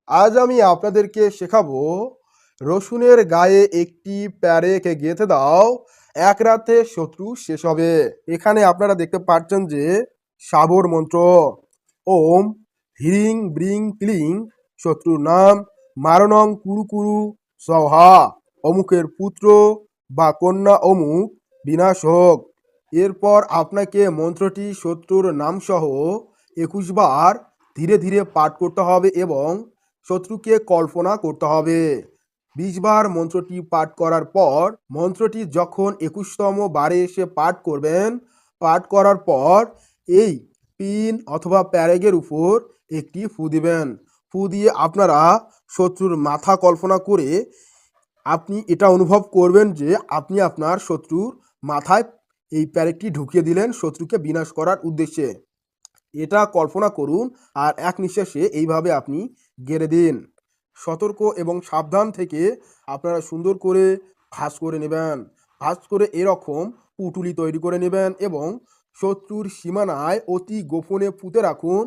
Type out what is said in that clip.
আজ আমি আপনাদেরকে শেখাবো রসুনের গায়ে একটি প্যারেক গেঁথে দাও, এক রাতে শত্রু শেষ হবে। এখানে আপনারা দেখতে পাচ্ছেন যে সাবর মন্ত্র। ওম হ্রিং ব্রিং ক্লিং শত্রুর নাম মারণং কুরু কুরু সহা, অমুকের পুত্র বা কন্যা অমুক বিনাশ হোক। এরপর আপনাকে মন্ত্রটি শত্রুর নামসহ 21 বার ধীরে ধীরে পাঠ করতে হবে এবং শত্রুকে কল্পনা করতে হবে। 20 বার মন্ত্রটি পাঠ করার পর মন্ত্রটি যখন 21তম বারে এসে পাঠ করবেন, পাঠ করার পর এই পিন অথবা প্যারেগের উপর একটি ফু দিবেন। ফু দিয়ে আপনারা শত্রুর মাথা কল্পনা করে আপনি এটা অনুভব করবেন যে আপনি আপনার শত্রুর মাথায় এই প্যারেকটি ঢুকিয়ে দিলেন শত্রুকে বিনাশ করার উদ্দেশ্যে। এটা কল্পনা করুন আর এক নিঃশ্বাসে এইভাবে আপনি গেড়ে দিন। সতর্ক এবং সাবধান থেকে আপনারা সুন্দর করে ভাঁজ করে নেবেন। ভাঁজ করে এরকম পুঁটুলি তৈরি করে নেবেন এবং শত্রুর সীমানায় অতি গোপনে পুঁতে রাখুন।